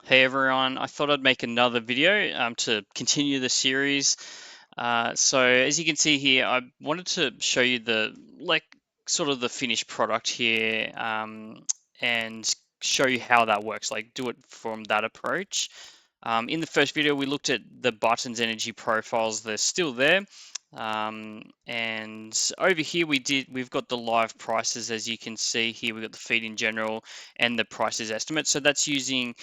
Hey everyone, I thought I'd make another video to continue the series. So as you can see here, I wanted to show you the sort of the finished product here and show you how that works, like do it from that approach. In the first video, we looked at the buttons energy profiles. They're still there. And over here, we've got the live prices. As you can see here, we've got the feed in general and the prices estimate. So that's using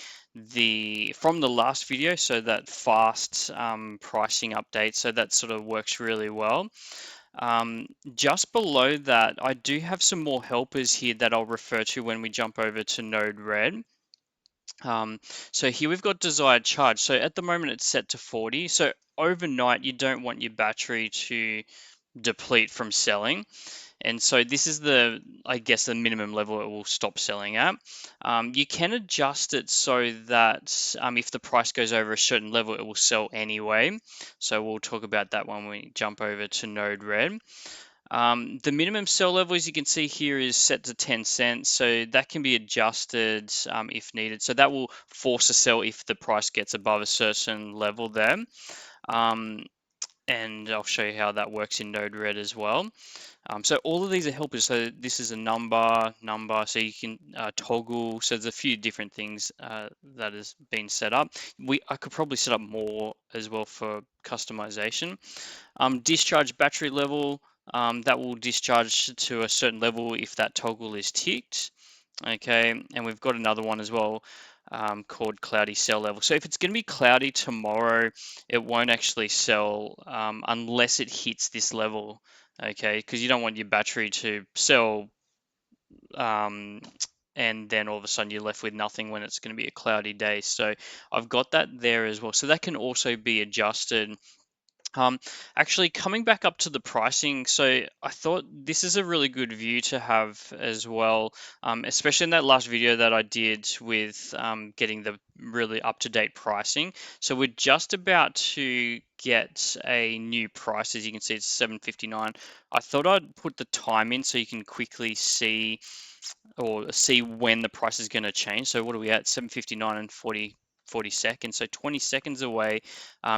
from the last video, so that fast pricing update. So that sort of works really well. Just below that, I do have some more helpers here that I'll refer to when we jump over to Node Red. Um, so here we've got desired charge. So at the moment it's set to 40. So overnight you don't want your battery to deplete from selling. And so this is I guess, the minimum level it will stop selling at. You can adjust it so that if the price goes over a certain level, it will sell anyway. So we'll talk about that when we jump over to Node Red. The minimum sell level, as you can see here, is set to 10 cents, so that can be adjusted if needed. So that will force a sell if the price gets above a certain level there. Um, and I'll show you how that works in Node Red as well. So all of these are helpers. So this is a number, so you can toggle. So there's a few different things that has been set up. I could probably set up more as well for customization. Discharge battery level, that will discharge to a certain level if that toggle is ticked. Okay, and we've got another one as well called cloudy cell level. So if it's going to be cloudy tomorrow, it won't actually sell unless it hits this level. Okay, because you don't want your battery to sell um, and then all of a sudden you're left with nothing when it's going to be a cloudy day. So I've got that there as well. So that can also be adjusted. um, Actually, coming back up to the pricing, so I thought this is a really good view to have as well, especially in that last video that I did with getting the really up-to-date pricing. So we're just about to get a new price. As you can see, it's 7.59. I thought I'd put the time in so you can quickly see when the price is going to change. So what are we at? 7.59 and 40 seconds. So 20 seconds away,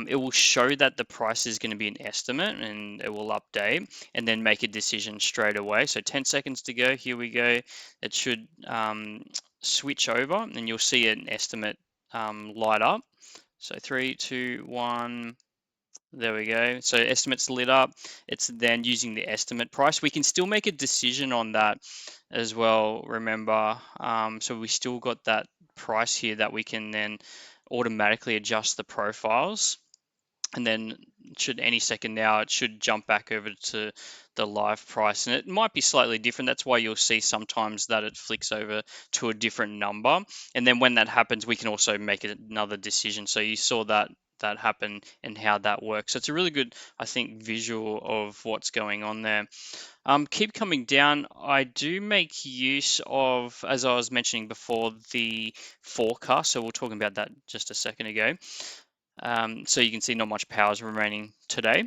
it will show that the price is going to be an estimate and it will update and then make a decision straight away. So 10 seconds to go. Here we go. It should switch over and you'll see an estimate light up. So 3, 2, 1. There we go. So estimates lit up. It's then using the estimate price. We can still make a decision on that as well, remember. So we still got that price here that we can then automatically adjust the profiles. And then should any second now, it should jump back over to the live price. And it might be slightly different. That's why you'll see sometimes that it flicks over to a different number. And then when that happens, we can also make another decision. So you saw that happen and how that works. So it's a really good, I think, visual of what's going on there. Keep coming down. I do make use of, as I was mentioning before, the forecast. So we're talking about that just a second ago. So you can see not much power is remaining today.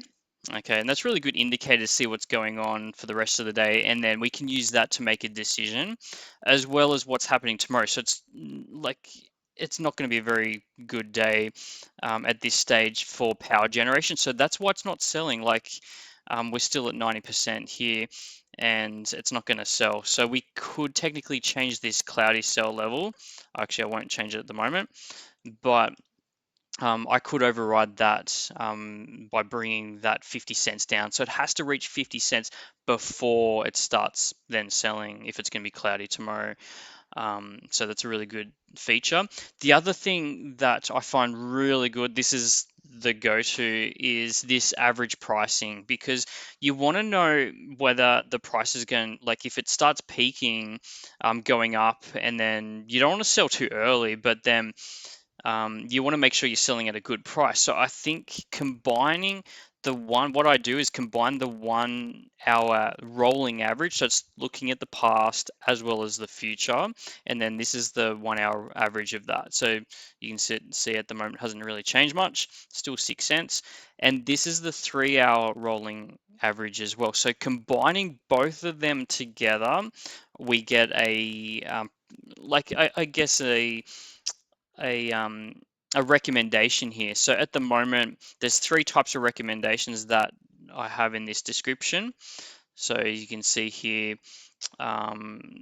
Okay, and that's really good indicator to see what's going on for the rest of the day, and then we can use that to make a decision, as well as what's happening tomorrow. So it's not going to be a very good day at this stage for power generation. So that's why it's not selling. We're still at 90% here, and it's not going to sell. So we could technically change this cloudy cell level. Actually, I won't change it at the moment, but I could override that by bringing that 50 cents down. So it has to reach 50 cents before it starts then selling if it's going to be cloudy tomorrow. So that's a really good feature. The other thing that I find really good, this is the go-to, is this average pricing, because you want to know whether the price is going, like if it starts peaking, going up, and then you don't want to sell too early, but then you want to make sure you're selling at a good price. So I think what I do is combine the 1 hour rolling average. So it's looking at the past as well as the future. And then this is the 1 hour average of that. So you can see at the moment hasn't really changed much, still 6 cents. And this is the 3 hour rolling average as well. So combining both of them together, we get I guess a recommendation here. So at the moment, there's 3 types of recommendations that I have in this description. So you can see here,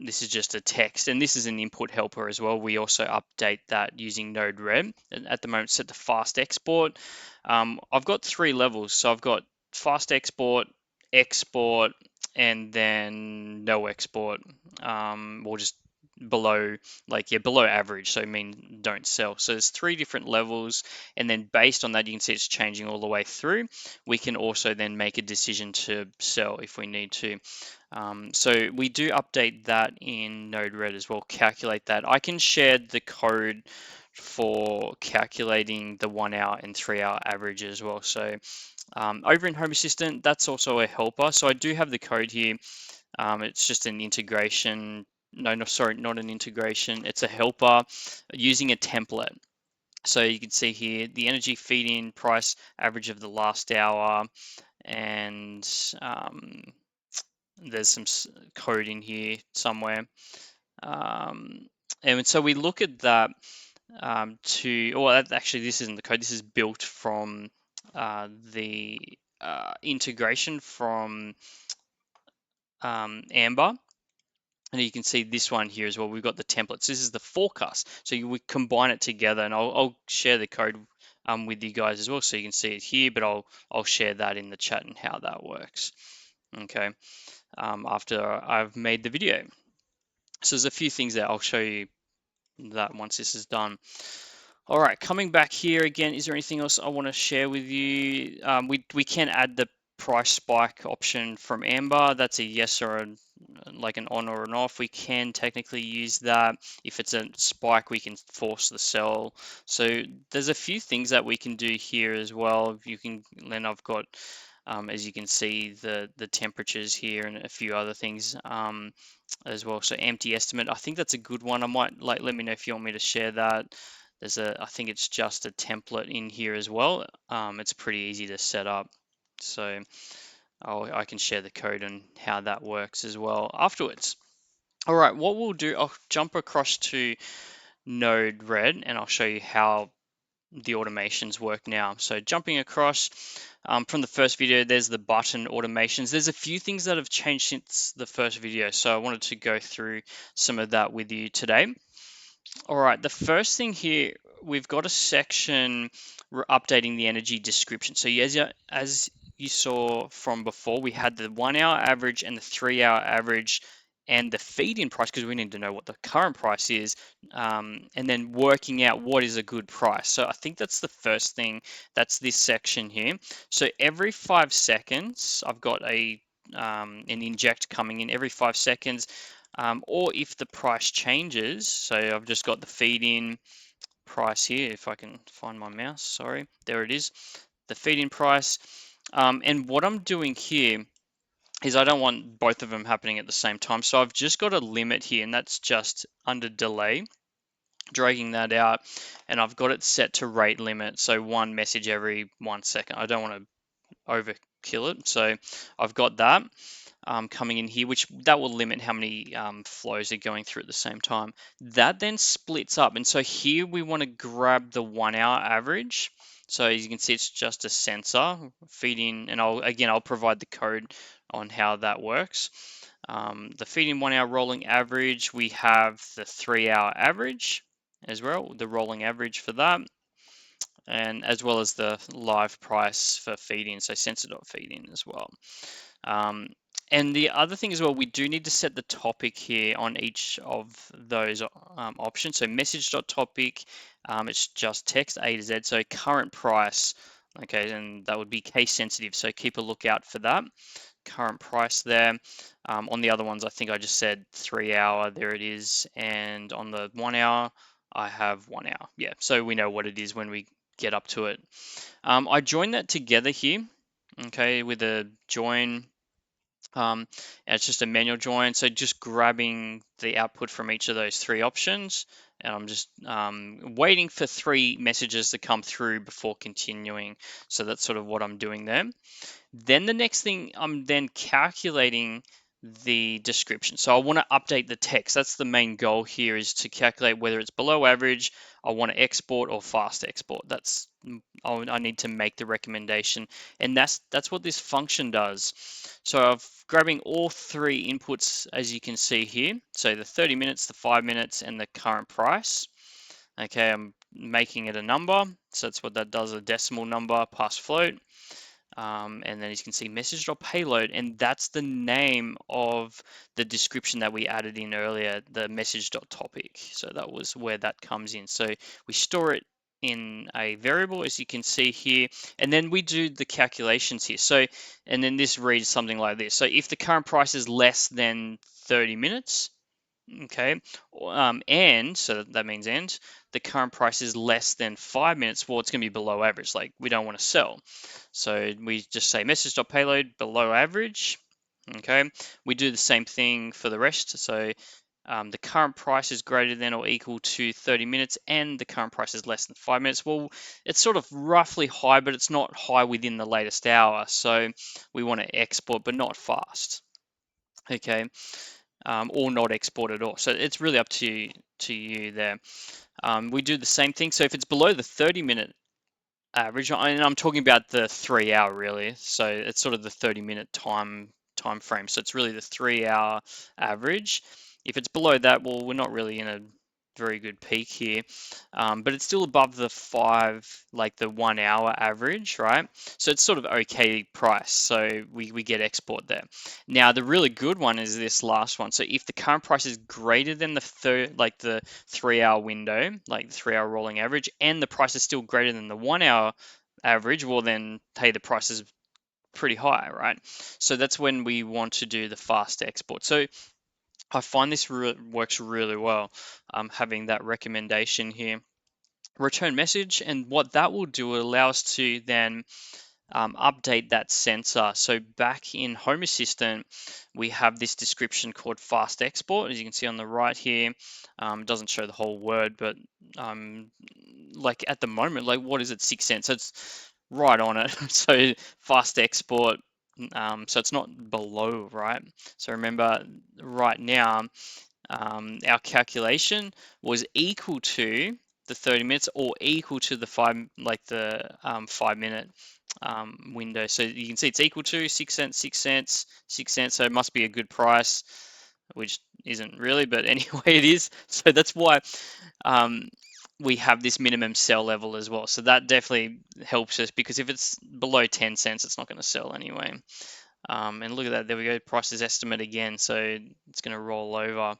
this is just a text, and this is an input helper as well. We also update that using Node-RED. And at the moment, set to fast export. I've got 3 levels. So I've got fast export, export, and then no export, or just below, like, yeah, below average, so I mean don't sell. So there's 3 different levels, and then based on that, you can see it's changing all the way through. We can also then make a decision to sell if we need to. So we do update that in Node-RED as well, calculate that. I can share the code for calculating the 1 hour and 3 hour average as well. So over in Home Assistant, that's also a helper. So I do have the code here. It's just an integration. No, sorry, not an integration. It's a helper using a template. So you can see here the energy feed-in price average of the last hour, and there's some code in here somewhere. And so we look at that actually, this isn't the code. This is built from the integration from Amber. And you can see this one here as well. We've got the templates. This is the forecast. So we combine it together, and I'll share the code with you guys as well, so you can see it here. But I'll share that in the chat and how that works. Okay, after I've made the video. So there's a few things that I'll show you that once this is done. All right, coming back here again, is there anything else I want to share with you? We can add the price spike option from Amber. That's a yes or like an on or an off. We can technically use that. If it's a spike, we can force the sell. So there's a few things that we can do here as well. You can, then I've got, as you can see, the temperatures here and a few other things as well. So empty estimate, I think that's a good one. I might let me know if you want me to share that. I think it's just a template in here as well. It's pretty easy to set up. So I can share the code and how that works as well afterwards. All right, what we'll do, I'll jump across to Node-RED and I'll show you how the automations work now. So jumping across from the first video, there's the button automations. There's a few things that have changed since the first video, so I wanted to go through some of that with you today. All right, the first thing here, we've got a section updating the energy description. So as you saw from before, we had the 1 hour average and the 3 hour average and the feed-in price, because we need to know what the current price is, and then working out what is a good price. So I think that's the first thing. That's this section here. So every 5 seconds, I've got an inject coming in every 5 seconds. Or if the price changes, so I've just got the feed-in price here, if I can find my mouse, sorry, there it is, the feed-in price. And what I'm doing here is I don't want both of them happening at the same time, so I've just got a limit here, and that's just under delay, dragging that out, and I've got it set to rate limit, so 1 message every 1 second. I don't want to overkill it, so I've got that. Coming in here, which that will limit how many flows are going through at the same time. That then splits up, and so here we want to grab the 1 hour average. So as you can see, it's just a sensor feed in, and I'll provide the code on how that works. The feed in 1 hour rolling average, we have the 3 hour average as well, the rolling average for that, and as well as the live price for feed in, so sensor.feed in as well. And the other thing as well, we do need to set the topic here on each of those options. So message.topic, it's just text A to Z, so current price, okay, and that would be case sensitive, so keep a lookout for that. Current price there. On the other ones, I think I just said 3 hour, there it is, and on the 1 hour, I have 1 hour. Yeah, so we know what it is when we get up to it. I join that together here, okay, with a join. And it's just a manual join, so just grabbing the output from each of those 3 options, and I'm just waiting for 3 messages to come through before continuing. So that's sort of what I'm doing there. Then the next thing, I'm then calculating the description. So I want to update the text. That's the main goal here, is to calculate whether it's below average, I want to export, or fast export. I need to make the recommendation, and that's what this function does. So I'm grabbing all three inputs, as you can see here. So the 30 minutes, the 5 minutes, and the current price. Okay, I'm making it a number. So that's what that does, a decimal number past float. And then you can see message.payload, and that's the name of the description that we added in earlier, the message.topic. So that was where that comes in. So we store it in a variable, as you can see here, and then we do the calculations here. So, and then this reads something like this. So if the current price is less than 30 minutes, okay, and so that means the current price is less than 5 minutes, well, it's going to be below average. Like, we don't want to sell. So we just say message.payload below average. Okay, we do the same thing for the rest. So the current price is greater than or equal to 30 minutes, and the current price is less than 5 minutes. Well, it's sort of roughly high, but it's not high within the latest hour. So we want to export, but not fast. Okay, or not export at all. So it's really up to you there. We do the same thing. So if it's below the 30-minute average, and I'm talking about the 3 hour really. So it's sort of the 30-minute time frame. So it's really the 3 hour average. If it's below that, well, we're not really in a very good peak here, but it's still above the like the 1 hour average, right? So it's sort of okay price. So we get export there. Now the really good one is this last one. So if the current price is greater than like the 3 hour window, like the 3 hour rolling average, and the price is still greater than the 1 hour average, well then, hey, the price is pretty high, right? So that's when we want to do the fast export. So I find this works really well, having that recommendation here. Return message, and what that will do, it allow us to then update that sensor. So back in Home Assistant, we have this description called fast export, as you can see on the right here. It doesn't show the whole word, but like at the moment, like what is it, 6 cents? So it's right on it. So fast export. So it's not below, right? So remember, right now, our calculation was equal to the 30 minutes or equal to the 5 minute window. So you can see it's equal to 6 cents, 6 cents, 6 cents. So it must be a good price, which isn't really, but anyway, it is. So that's why we have this minimum sell level as well. So that definitely helps us, because if it's below 10 cents, it's not going to sell anyway. And look at that, there we go, prices estimate again. So it's going to roll over.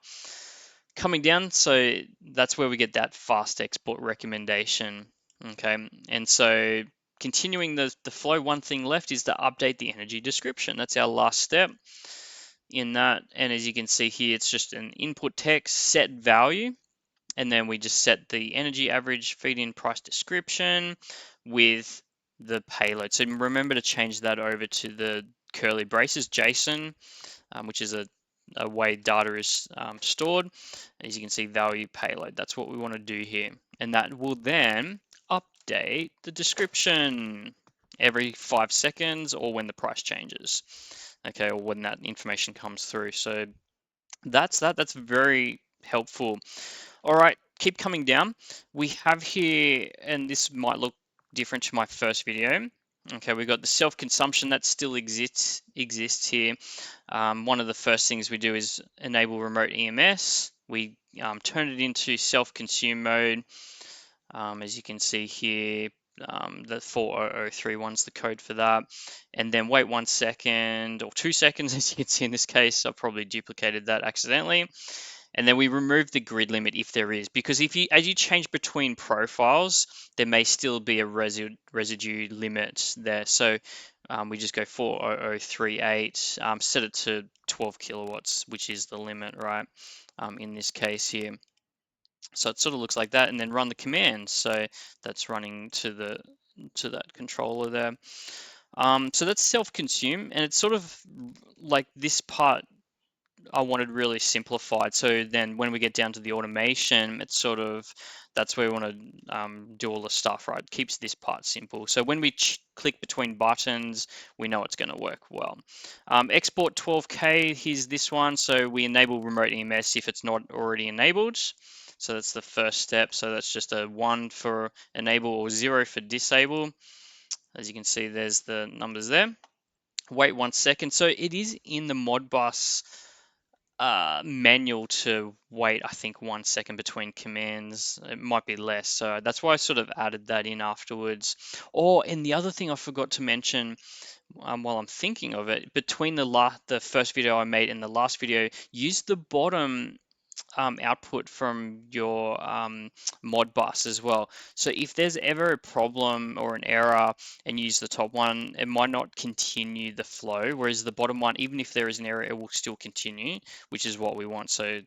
Coming down, so that's where we get that fast export recommendation. Okay, and so continuing the flow, one thing left is to update the energy description. That's our last step in that. And as you can see here, it's just an input text, set value, and then we just set the energy average, feed in price description with the payload. So remember to change that over to the curly braces JSON, which is a way data is stored. As you can see, value payload. That's what we want to do here. And that will then update the description every 5 seconds, or when the price changes, okay, or when that information comes through. So that's that. That's very helpful. All right, keep coming down. We have here, and this might look different to my first video. Okay, we've got the self-consumption that still exists here. One of the first things we do is enable remote EMS. We turn it into self-consume mode. As you can see here, the 40031's the code for that. And then wait 1 second or 2 seconds, as you can see in this case. I've probably duplicated that accidentally. And then we remove the grid limit if there is, because as you change between profiles, there may still be a residue limit there. So we just go 40038, set it to 12 kilowatts, which is the limit, right? In this case here. So it sort of looks like that, and then run the command. So that's running to that controller there. So that's self-consume, and it's sort of like this part I wanted really simplified. So then when we get down to the automation, it's sort of, that's where we want to do all the stuff, right? Keeps this part simple. So when we click between buttons, we know it's going to work well. Export 12K, here's this one. So we enable remote EMS if it's not already enabled. So that's the first step. So that's just a 1 for enable or 0 for disable. As you can see, there's the numbers there. Wait 1 second. So it is in the Modbus manual to wait, I think, 1 second between commands. It might be less. So that's why I sort of added that in afterwards. Oh, and the other thing I forgot to mention while I'm thinking of it, between the first video I made and the last video, use the bottom output from your Modbus as well. So if there's ever a problem or an error and use the top one, it might not continue the flow, whereas the bottom one, even if there is an error, it will still continue, which is what we want. So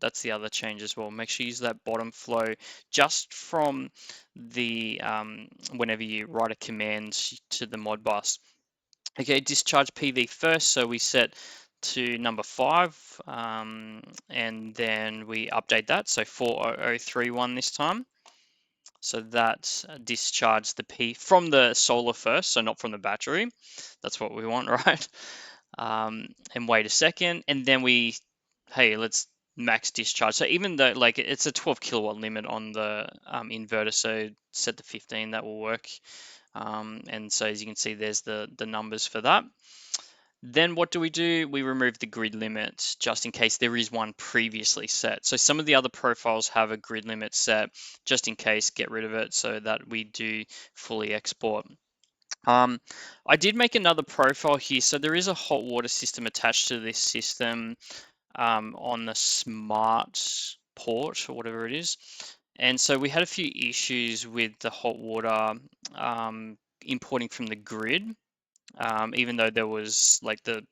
that's the other change as well. Make sure you use that bottom flow just from the whenever you write a command to the Modbus. Okay, discharge PV first, so we set to number 5, and then we update that, so 40031 this time. So that discharged the P from the solar first, so not from the battery. That's what we want, right? And wait a second, and then hey, let's max discharge. So even though like it's a 12 kilowatt limit on the inverter, so set to 15, that will work. And so as you can see, there's the numbers for that. Then what do? We remove the grid limit just in case there is one previously set. So some of the other profiles have a grid limit set, just in case, get rid of it so that we do fully export. I did make another profile here. So there is a hot water system attached to this system on the smart port or whatever it is. And so we had a few issues with the hot water importing from the grid, even though there was like there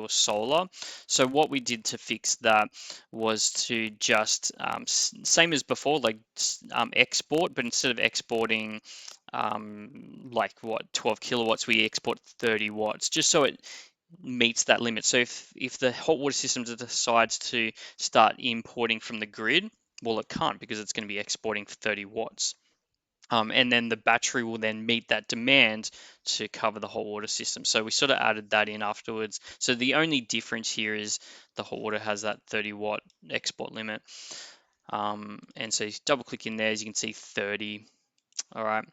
was solar. So what we did to fix that was to just same as before, like export, but instead of exporting like what 12 kilowatts, we export 30 watts, just so it meets that limit. So if the hot water system decides to start importing from the grid, well, it can't because it's going to be exporting 30 watts. And then the battery will then meet that demand to cover the hot water system. So we sort of added that in afterwards. So the only difference here is the hot water has that 30 watt export limit. And so you double click in there, as you can see 30. All right.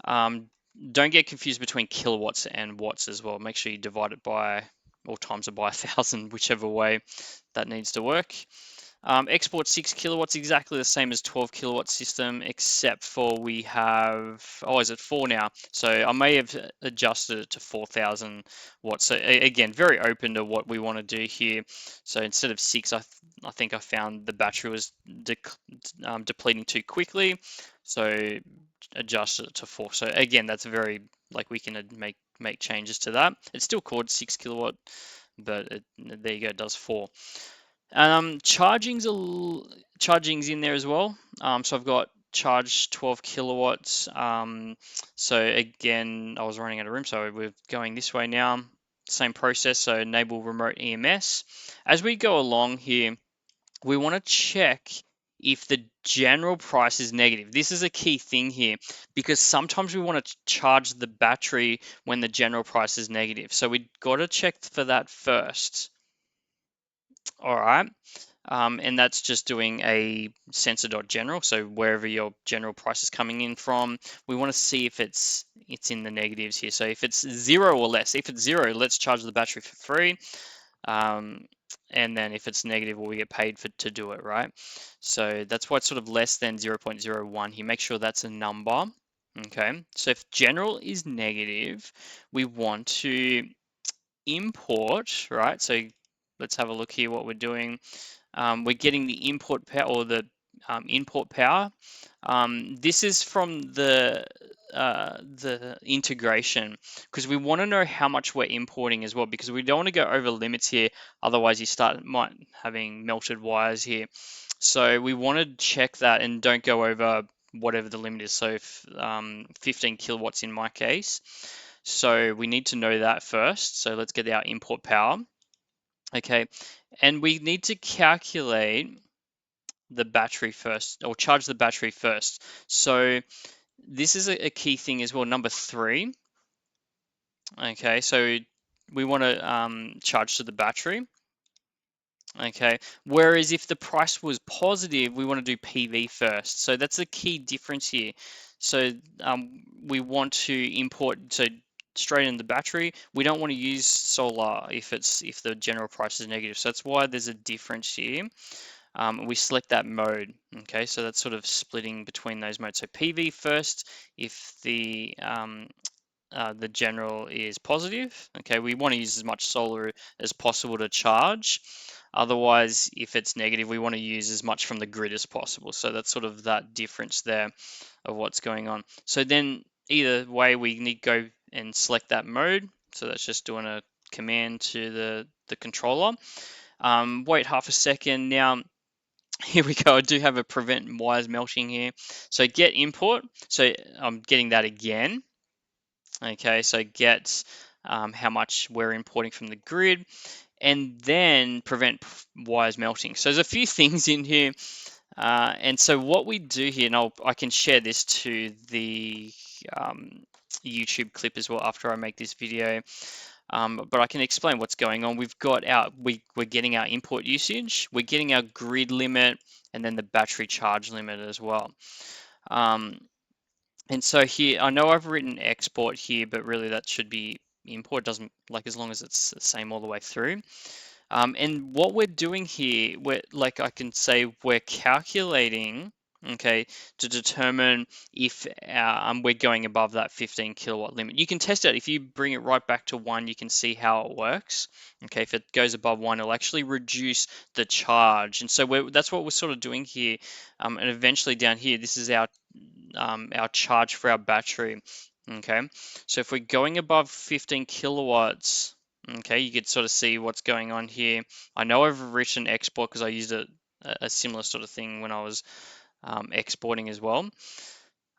Don't get confused between kilowatts and watts as well. Make sure you divide it by or times it by 1,000, whichever way that needs to work. Export 6 kilowatts, exactly the same as 12 kilowatt system, except for we have, oh, is it 4 now? So I may have adjusted it to 4,000 watts. So again, very open to what we want to do here. So instead of 6, I think I found the battery was depleting too quickly. So adjusted it to 4. So again, that's very, like we can make changes to that. It's still called 6 kilowatt, but there you go, it does 4. Charging's in there as well. So I've got charge 12 kilowatts. So again, I was running out of room, so we're going this way now. Same process, so enable remote EMS. As we go along here, we want to check if the general price is negative. This is a key thing here because sometimes we want to charge the battery when the general price is negative. So we've got to check for that first. All right. And that's just doing a sensor.general. So wherever your general price is coming in from, we want to see if it's in the negatives here. So if it's 0 or less, if it's 0, let's charge the battery for free. And then if it's negative, well, we get paid to do it, right? So that's why it's sort of less than 0.01 here. Make sure that's a number. Okay. So if general is negative, we want to import, right? So let's have a look here what we're doing. We're getting the input power or the input power. This is from the integration because we want to know how much we're importing as well, because we don't want to go over limits here, otherwise you might having melted wires here. So we want to check that and don't go over whatever the limit is. So 15 kilowatts in my case. So we need to know that first. So let's get our input power. Okay, And we need to calculate the battery first, or charge the battery first. So this is a key thing as well, number 3. Okay, so we want to charge to the battery. Okay, whereas if the price was positive, we want to do PV first. So that's the key difference here. So we want to import, so straight in the battery. We don't want to use solar if the general price is negative. So that's why there's a difference here. We select that mode. Okay, so that's sort of splitting between those modes. So PV first if the general is positive. Okay, we want to use as much solar as possible to charge. Otherwise, if it's negative, we want to use as much from the grid as possible. So that's sort of that difference there of what's going on. So then either way, we need to go and select that mode. So that's just doing a command to the controller. Wait half a second. Now, here we go. I do have a prevent wires melting here. So get import. So I'm getting that again. Okay, so get how much we're importing from the grid, and then prevent wires melting. So there's a few things in here. And so what we do here, and I can share this to the YouTube clip as well after I make this video. But I can explain what's going on. We've got we're getting our import usage, we're getting our grid limit, and then the battery charge limit as well. And so here, I know I've written export here, but really that should be import. Doesn't, like, as long as it's the same all the way through. And what we're doing here, like I can say we're calculating, okay, to determine if we're going above that 15 kilowatt limit. You can test it. If you bring it right back to 1, you can see how it works. Okay, if it goes above 1, it'll actually reduce the charge. And so that's what we're sort of doing here. And eventually down here, this is our charge for our battery. Okay, so if we're going above 15 kilowatts, okay, you could sort of see what's going on here. I know I've written export because I used a similar sort of thing when I was exporting as well.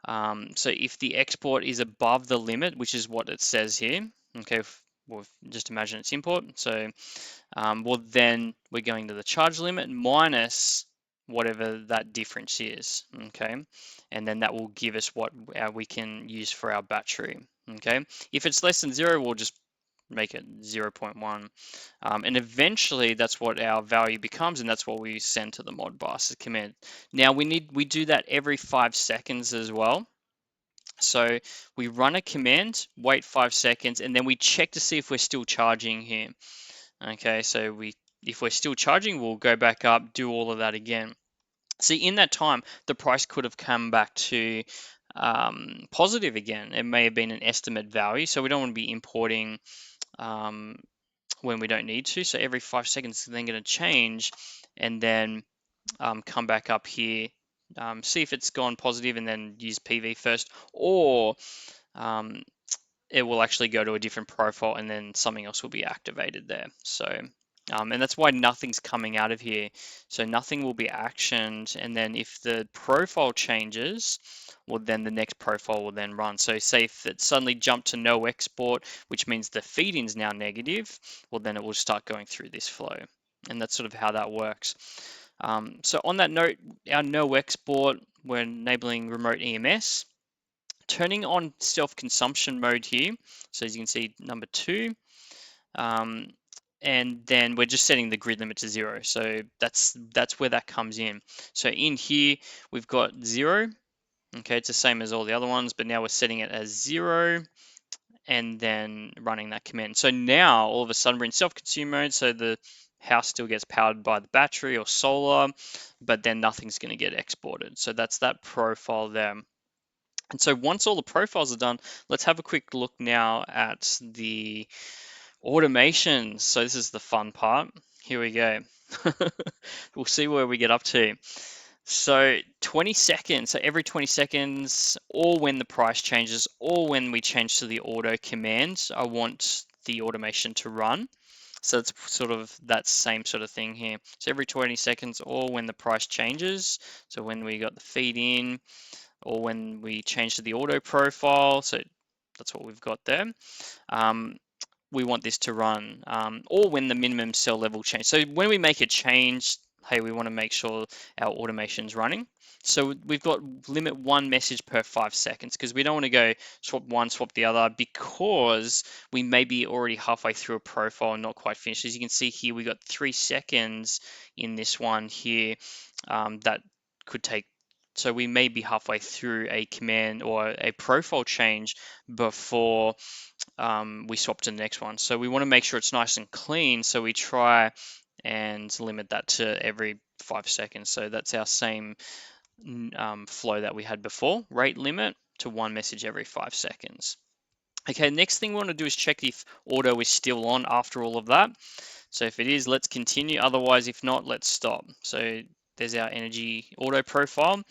So if the export is above the limit, which is what it says here, okay, we'll just imagine it's import. So well, then we're going to the charge limit minus whatever that difference is, okay? And then that will give us what we can use for our battery, okay? If it's less than 0, we'll just make it 0.1. And eventually that's what our value becomes, and that's what we send to the Modbus command. Now we do that every 5 seconds as well. So we run a command, wait 5 seconds, and then we check to see if we're still charging here. Okay, so if we're still charging, we'll go back up, do all of that again. See, in that time, the price could have come back to positive again. It may have been an estimate value, so we don't want to be importing when we don't need to. So every 5 seconds, it's then going to change, and then come back up here, see if it's gone positive, and then use PV first, or um, it will actually go to a different profile and then something else will be activated there. So, and that's why nothing's coming out of here. So nothing will be actioned. And then if the profile changes, well, then the next profile will then run. So say if it suddenly jumped to no export, which means the feed-in is now negative, well, then it will start going through this flow. And that's sort of how that works. So on that note, our no export, we're enabling remote EMS. Turning on self-consumption mode here, so as you can see, number 2, and then we're just setting the grid limit to 0. So that's where that comes in. So in here we've got 0. Okay, it's the same as all the other ones, but now we're setting it as 0 and then running that command. So now all of a sudden we're in self-consume mode, so the house still gets powered by the battery or solar, but then nothing's going to get exported. So that's that profile there. And so once all the profiles are done, let's have a quick look now at the automation. So this is the fun part. Here we go. We'll see where we get up to. So 20 seconds, so every 20 seconds, or when the price changes, or when we change to the auto command, I want the automation to run. So it's sort of that same sort of thing here. So every 20 seconds, or when the price changes, so when we got the feed in, or when we change to the auto profile. So that's what we've got there. we want this to run, or when the minimum cell level change. So when we make a change, hey, we want to make sure our automation's running. So we've got limit 1 message per 5 seconds, because we don't want to go swap one, swap the other, because we may be already halfway through a profile and not quite finished. As you can see here, we got 3 seconds in this one here, that could take. So we may be halfway through a command or a profile change before we swap to the next one. So we want to make sure it's nice and clean. So we try and limit that to every 5 seconds. So that's our same flow that we had before, rate limit to 1 message every 5 seconds. Okay, next thing we want to do is check if auto is still on after all of that. So if it is, let's continue. Otherwise, if not, let's stop. So there's our energy auto profile.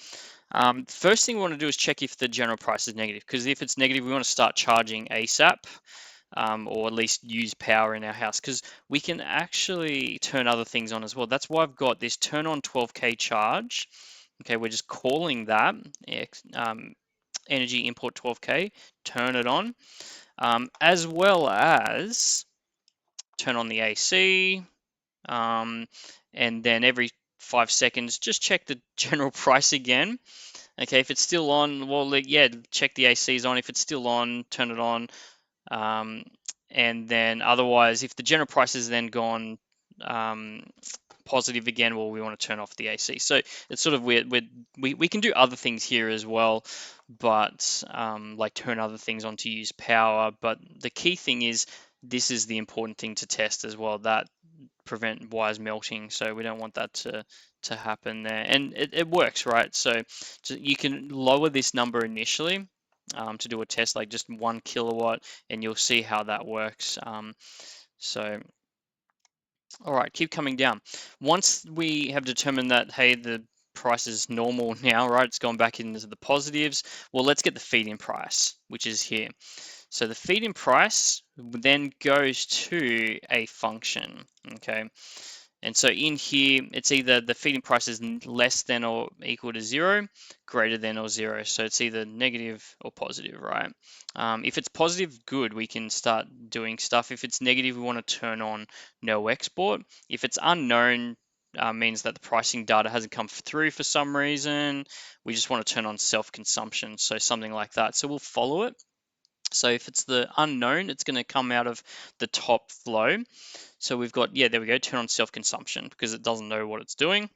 First thing we want to do is check if the general price is negative, because if it's negative, we want to start charging ASAP. Or at least use power in our house, because we can actually turn other things on as well. That's why I've got this turn on 12K charge. Okay, we're just calling that energy import 12K, turn it on, as well as turn on the AC, and then every 5 seconds, just check the general price again. Okay, if it's still on, well, yeah, check the AC is on. If it's still on, turn it on. And then otherwise, if the general price has then gone positive again, well, we want to turn off the AC. So it's sort of weird. We can do other things here as well, but like turn other things on to use power. But the key thing is, this is the important thing to test as well, that prevent wires melting. So we don't want that to happen there. And it works, right? So you can lower this number initially to do a test, like just 1 kilowatt, and you'll see how that works. So, all right, keep coming down. Once we have determined that, hey, the price is normal now, right? It's gone back into the positives. Well, let's get the feed-in price, which is here. So the feed-in price then goes to a function, okay? And so in here, it's either the feed-in price is less than or equal to 0, greater than or 0. So it's either negative or positive, right? If it's positive, good, we can start doing stuff. If it's negative, we want to turn on no export. If it's unknown, means that the pricing data hasn't come through for some reason. We just want to turn on self-consumption, so something like that. So we'll follow it. So if it's the unknown, it's going to come out of the top flow. So we've got, yeah, there we go, turn on self-consumption, because it doesn't know what it's doing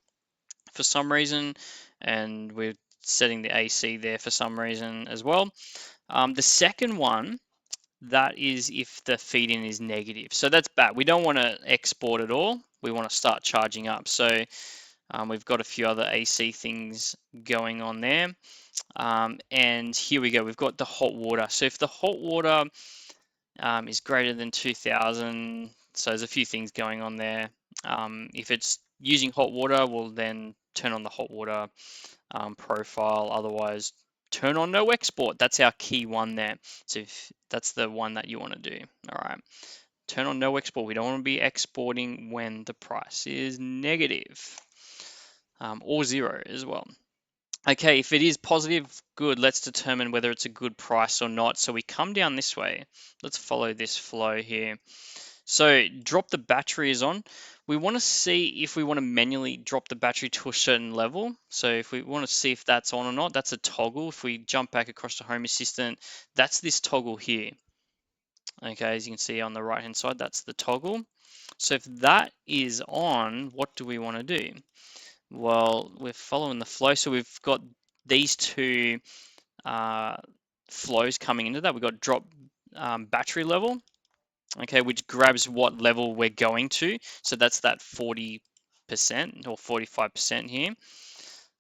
for some reason. And we're setting the AC there for some reason as well. The second one, that is if the feed-in is negative. So that's bad. We don't want to export at all. We want to start charging up. So we've got a few other AC things going on there. And here we go. We've got the hot water. So if the hot water is greater than 2000, so there's a few things going on there. If it's using hot water, we'll then turn on the hot water profile. Otherwise, turn on no export. That's our key one there. So if that's the one that you want to do. All right. Turn on no export. We don't want to be exporting when the price is negative, or 0 as well. Okay, if it is positive, good. Let's determine whether it's a good price or not. So we come down this way. Let's follow this flow here. So drop the battery is on. We want to see if we want to manually drop the battery to a certain level. So if we want to see if that's on or not, that's a toggle. If we jump back across to Home Assistant, that's this toggle here. Okay, as you can see on the right hand side, that's the toggle. So if that is on, what do we want to do? Well, we're following the flow. So we've got these two flows coming into that. We've got drop battery level, okay, which grabs what level we're going to. So that's that 40% or 45% here.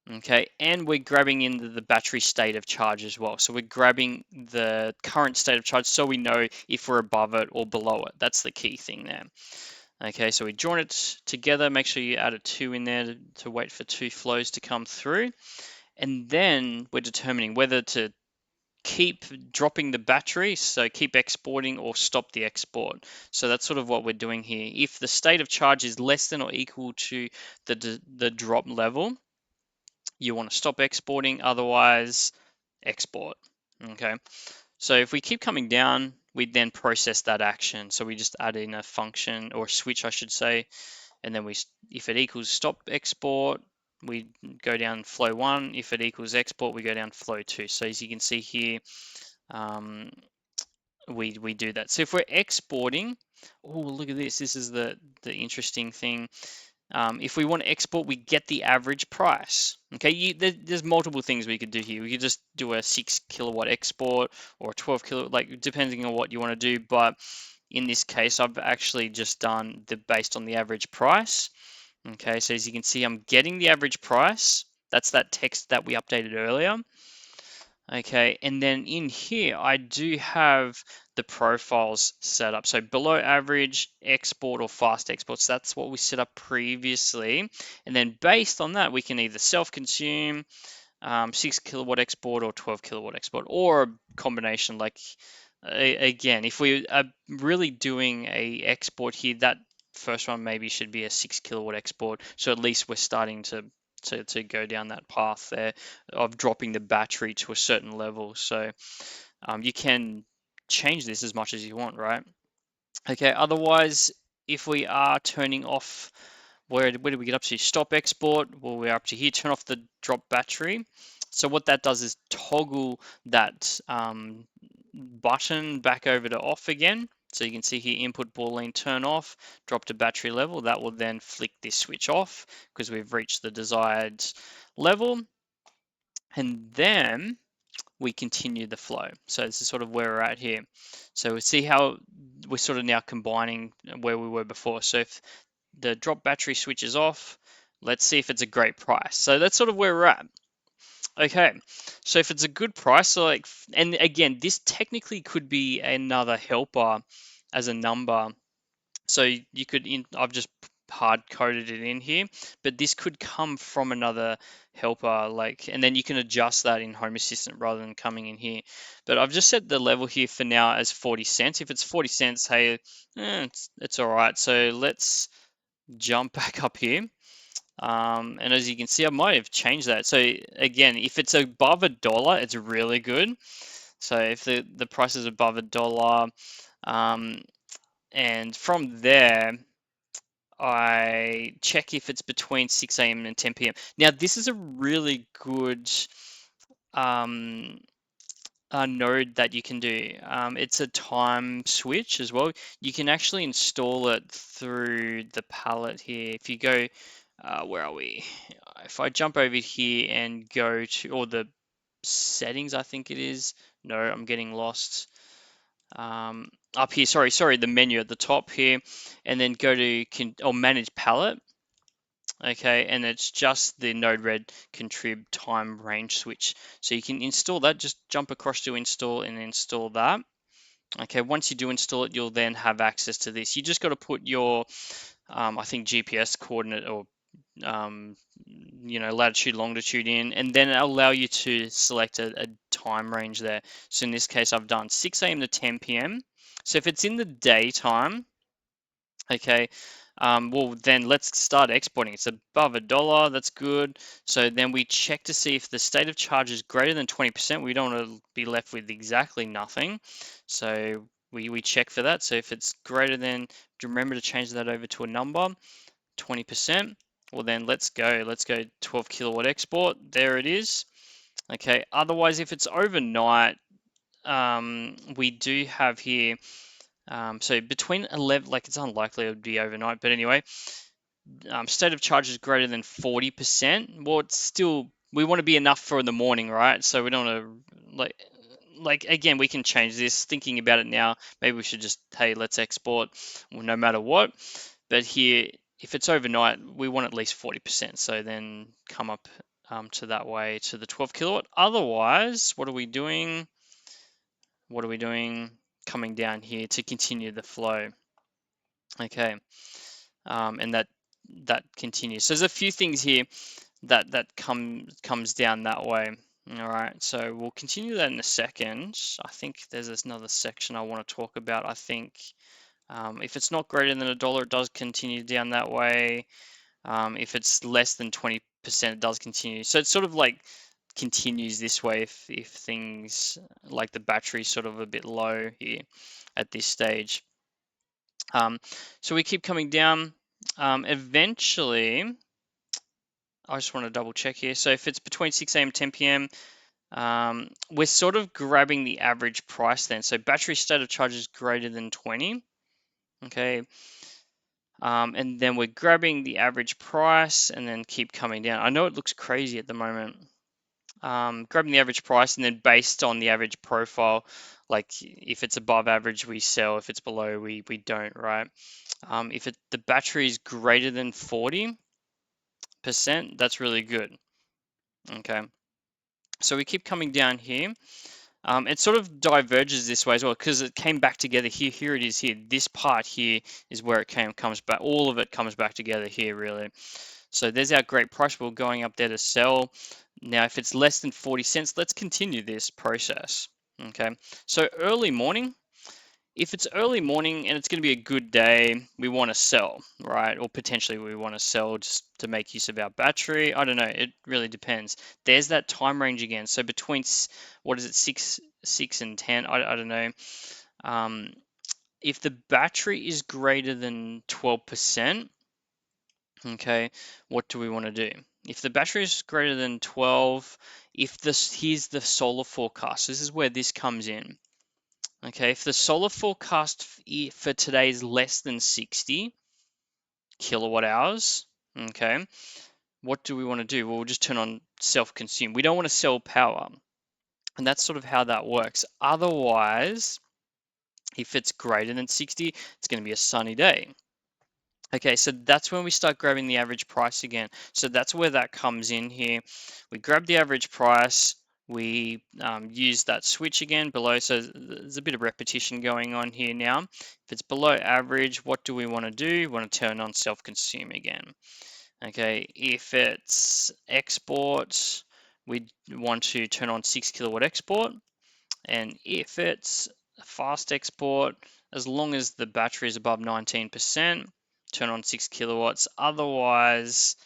Okay, and we're grabbing into the battery state of charge as well. So we're grabbing the current state of charge so we know if we're above it or below it. That's the key thing there. Okay, so we join it together. Make sure you add a 2 in there to wait for 2 flows to come through. And then we're determining whether to keep dropping the battery, so keep exporting, or stop the export. So that's sort of what we're doing here. If the state of charge is less than or equal to the drop level, you want to stop exporting, otherwise export. Okay, so if we keep coming down, we then process that action. So we just add in a function or switch, I should say, and then if it equals stop export, we go down flow 1. If it equals export, we go down flow 2. So as you can see here, we do that. So if we're exporting, oh, look at this. This is the interesting thing. If we want to export, we get the average price. Okay, there's multiple things we could do here. We could just do a 6 kilowatt export or a 12 kilowatt, like depending on what you want to do. But in this case, I've actually just done the based on the average price. Okay, so as you can see, I'm getting the average price. That's that text that we updated earlier. Okay, and then in here, I do have the profiles set up. So below average, export or fast exports, that's what we set up previously. And then based on that, we can either self-consume, 6 kilowatt export or 12 kilowatt export, or a combination. Like again, if we are really doing a export here, that first one maybe should be a 6 kilowatt export. So at least we're starting to go down that path there of dropping the battery to a certain level. So you can change this as much as you want, right? Okay, otherwise, if we are turning off, where did we get up to? Stop export. Well, we're up to here. Turn off the drop battery. So what that does is toggle that button back over to off again. So you can see here, input boolean turn off, drop to battery level. That will then flick this switch off because we've reached the desired level. And then we continue the flow. So this is sort of where we're at here. So we see how we're sort of now combining where we were before. So if the drop battery switches off, let's see if it's a great price. So that's sort of where we're at. Okay, so if it's a good price, so like, and again, this technically could be another helper as a number. So you could, I've just hard coded it in here, but this could come from another helper, like, and then you can adjust that in Home Assistant rather than coming in here. But I've just set the level here for now as 40 cents. If it's 40 cents, hey, it's all right. So let's jump back up here. And as you can see, I might have changed that. So again, if it's above $1, it's really good. So if the price is above $1, and from there, I check if it's between 6 a.m. and 10 p.m. Now, this is a really good um, node that you can do. It's a time switch as well. You can actually install it through the palette here. If you go, where are we? If I jump over here and go to, or the settings, I think it is. No, I'm getting lost. Up here, sorry, the menu at the top here, and then go to manage palette. Okay, and it's just the Node-RED contrib time range switch. So you can install that, just jump across to install and install that. Okay, once you do install it, you'll then have access to this. You just got to put your, I think, GPS coordinate or latitude, longitude in, and then it'll allow you to select a time range there. So in this case, I've done 6 a.m. to 10 p.m. So if it's in the daytime, okay, well then let's start exporting. It's above $1, that's good. So then we check to see if the state of charge is greater than 20%. We don't want to be left with exactly nothing. So we check for that. So if it's greater than, remember to change that over to a number, 20%. Well then let's go 12 kilowatt export. There it is. Okay, otherwise if it's overnight, we do have here, so between 11, like it's unlikely it would be overnight, but anyway, state of charge is greater than 40%. Well, it's still, we want to be enough for in the morning, right? So we don't want to, like again, we can change this. Thinking about it now, maybe we should just, hey, let's export no matter what. But here, if it's overnight, we want at least 40%. So then come up to that way to the 12 kilowatt. Otherwise, what are we doing? Coming down here to continue the flow. Okay, and that continues. So there's a few things here that comes down that way. All right, so we'll continue that in a second. I think there's another section I want to talk about. I think if it's not greater than $1, it does continue down that way. If it's less than 20%, it does continue. So it's sort of like continues this way if things like the battery's sort of a bit low here at this stage. So we keep coming down. Eventually, I just want to double check here. So if it's between 6 a.m. and 10 p.m., we're sort of grabbing the average price then. So battery state of charge is greater than 20. Okay. And then we're grabbing the average price and then keep coming down. I know it looks crazy at the moment. Grabbing the average price and then based on the average profile, like if it's above average, we sell. If it's below, we don't, right? If the battery is greater than 40%, that's really good. Okay. So we keep coming down here. It sort of diverges this way as well because it came back together here. Here it is here. This part here is where it comes back. All of it comes back together here, really. So there's our great price. We're going up there to sell. Now, if it's less than 40 cents, let's continue this process. Okay. So early morning. If it's early morning and it's going to be a good day, we want to sell, right? Or potentially we want to sell just to make use of our battery. I don't know. It really depends. There's that time range again. So between, what is it, 6 and 10? I don't know. If the battery is greater than 12%, okay, what do we want to do? If the battery is greater than 12, here's the solar forecast. This is where this comes in. Okay, if the solar forecast for today is less than 60 kilowatt hours, okay, what do we want to do? Well, we'll just turn on self-consume. We don't want to sell power. And that's sort of how that works. Otherwise, if it's greater than 60, it's going to be a sunny day. Okay, so that's when we start grabbing the average price again. So that's where that comes in here. We grab the average price, we use that switch again below. So there's a bit of repetition going on here now. If it's below average, what do we want to do? We want to turn on self-consume again. Okay, if it's export, we want to turn on 6 kilowatt export. And if it's a fast export, as long as the battery is above 19%, turn on 6 kilowatts. Otherwise,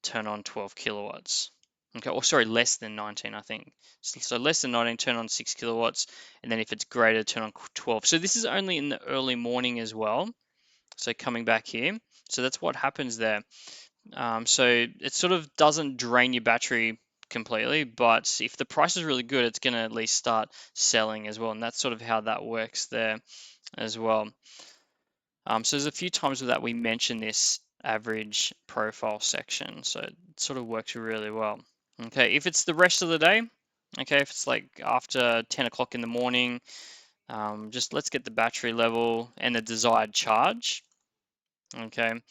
turn on 12 kilowatts. Okay, or sorry, less than 19, I think. So less than 19, turn on 6 kilowatts. And then if it's greater, turn on 12. So this is only in the early morning as well. So coming back here. So that's what happens there. So it sort of doesn't drain your battery completely, but if the price is really good, it's going to at least start selling as well. And that's sort of how that works there as well. So there's a few times with that we mention this average profile section. So it sort of works really well. Okay, if it's the rest of the day, okay, if it's like after 10 o'clock in the morning, just let's get the battery level and the desired charge. Okay,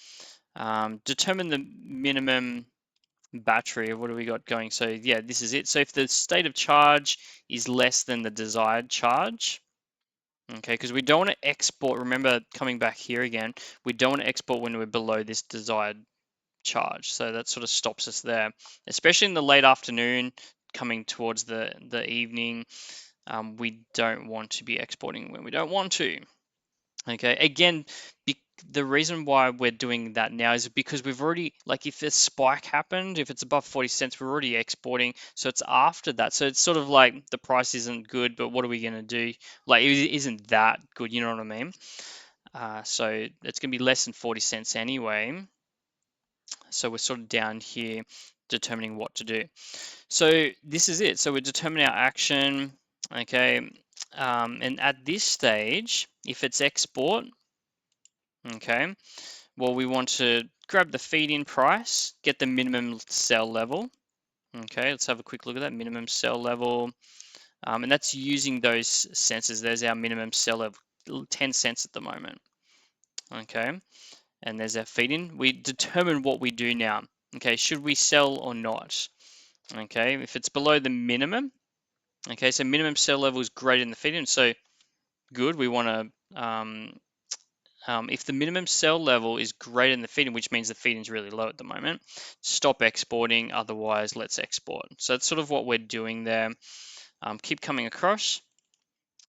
determine the minimum battery. What do we got going? So yeah, this is it. So if the state of charge is less than the desired charge, okay, because we don't want to export, remember coming back here again, we don't want to export when we're below this desired charge. So that sort of stops us there, especially in the late afternoon coming towards the evening. We don't want to be exporting when we don't want to. Okay, again, the reason why we're doing that now is because we've already, like if a spike happened, if it's above 40 cents, we're already exporting. So it's after that. So it's sort of like the price isn't good, but what are we going to do? Like it isn't that good, you know what I mean? So it's going to be less than 40 cents anyway. So we're sort of down here determining what to do. So this is it. So we're determining our action, okay? And at this stage, if it's export, okay, well, we want to grab the feed-in price, get the minimum sell level. Okay, let's have a quick look at that minimum sell level. And that's using those sensors. There's our minimum sell level, 10 cents at the moment. Okay, and there's our feed-in. We determine what we do now. Okay, should we sell or not? Okay, if it's below the minimum, okay, so minimum sell level is greater than the feed-in, so good. We want to if the minimum sell level is greater than the feed-in, which means the feed-in is really low at the moment, stop exporting, otherwise let's export. So that's sort of what we're doing there. Keep coming across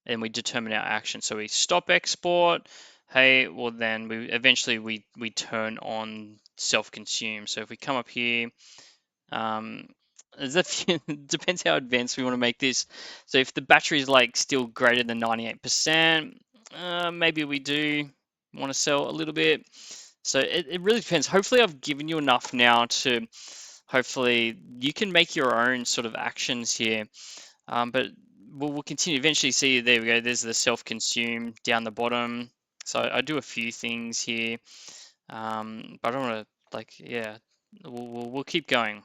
and we determine our action. So we stop export, hey, well then we eventually we turn on self-consume. So if we come up here, there's a few, depends how advanced we want to make this. So if the battery is like still greater than 98%, maybe we do want to sell a little bit. So it really depends. Hopefully I've given you enough now to hopefully you can make your own sort of actions here. But we'll continue. Eventually see, there we go. There's the self-consume down the bottom. So I do a few things here. But I don't want to, like, yeah, we'll keep going.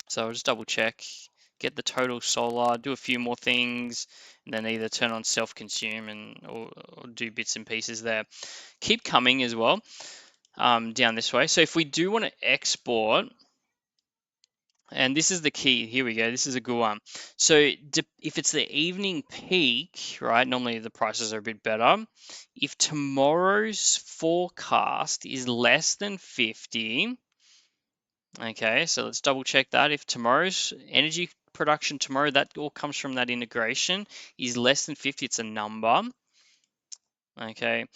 So I'll just double check, get the total solar, do a few more things, and then either turn on self-consume or do bits and pieces there. Keep coming as well down this way. So if we do want to export, and this is the key, here we go, this is a good one. So if it's the evening peak, right, normally the prices are a bit better. If tomorrow's forecast is less than 50, okay, so let's double check that. If tomorrow's energy production tomorrow, that all comes from that integration, is less than 50, it's a number. Okay,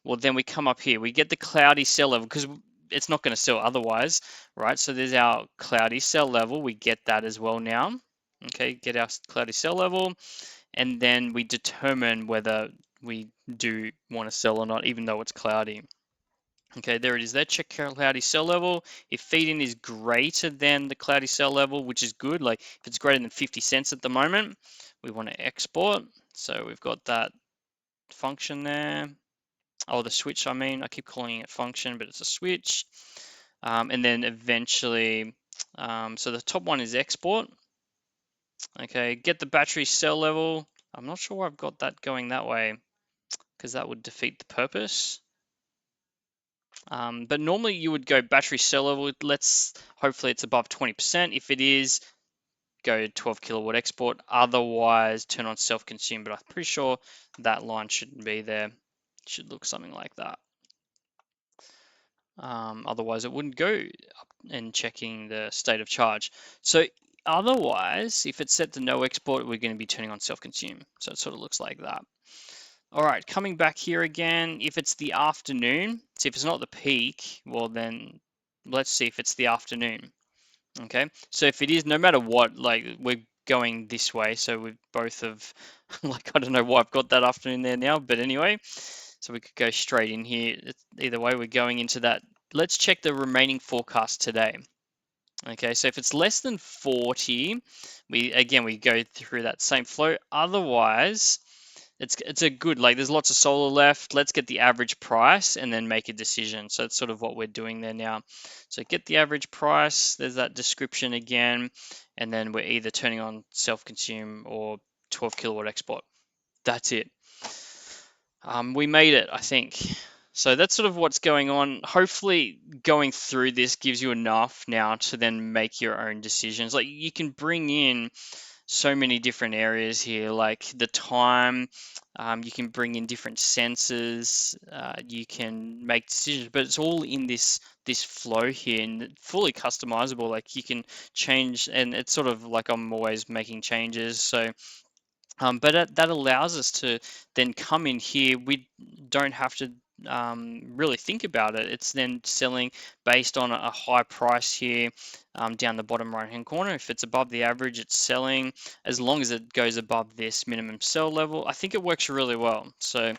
well then we come up here, we get the cloudy cell level because it's not going to sell otherwise, right? So there's our cloudy cell level, we get that as well now. Okay, get our cloudy cell level, and then we determine whether we do want to sell or not, even though it's cloudy. Okay, there it is there. Check cloudy cell level. If feed-in is greater than the cloudy cell level, which is good, like if it's greater than 50 cents at the moment, we want to export. So we've got that function there. Oh, the switch, I mean. I keep calling it function, but it's a switch. And then eventually, so the top one is export. Okay, get the battery cell level. I'm not sure why I've got that going that way, because that would defeat the purpose. But normally you would go battery cell level. Hopefully it's above 20%. If it is, go 12 kilowatt export. Otherwise, turn on self-consume. But I'm pretty sure that line shouldn't be there. It should look something like that. Otherwise, it wouldn't go up and checking the state of charge. So otherwise, if it's set to no export, we're going to be turning on self-consume. So it sort of looks like that. All right, coming back here again, if it's the afternoon, so if it's not the peak, well then let's see if it's the afternoon. Okay, so if it is, no matter what, like we're going this way, so we both have, like I don't know why I've got that afternoon there now, but anyway, so we could go straight in here. Either way, we're going into that. Let's check the remaining forecast today. Okay, so if it's less than 40, we go through that same flow. Otherwise, it's a good, like there's lots of solar left. Let's get the average price and then make a decision. So that's sort of what we're doing there now. So get the average price, there's that description again, and then we're either turning on self-consume or 12 kilowatt export. That's it. We made it, I think. So that's sort of what's going on. Hopefully going through this gives you enough now to then make your own decisions. Like you can bring in so many different areas here, like the time, you can bring in different sensors, you can make decisions, but it's all in this flow here and fully customizable. Like you can change, and it's sort of like I'm always making changes. So but that allows us to then come in here. We don't have to really think about it. It's then selling based on a high price here down the bottom right hand corner. If it's above the average, it's selling as long as it goes above this minimum sell level. I think it works really well. So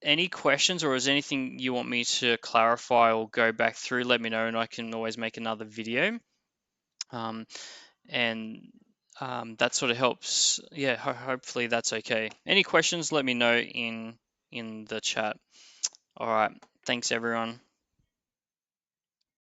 any questions, or is there anything you want me to clarify or go back through, let me know and I can always make another video. And that sort of helps. Yeah, hopefully that's okay. Any questions, let me know in the chat. All right, thanks everyone.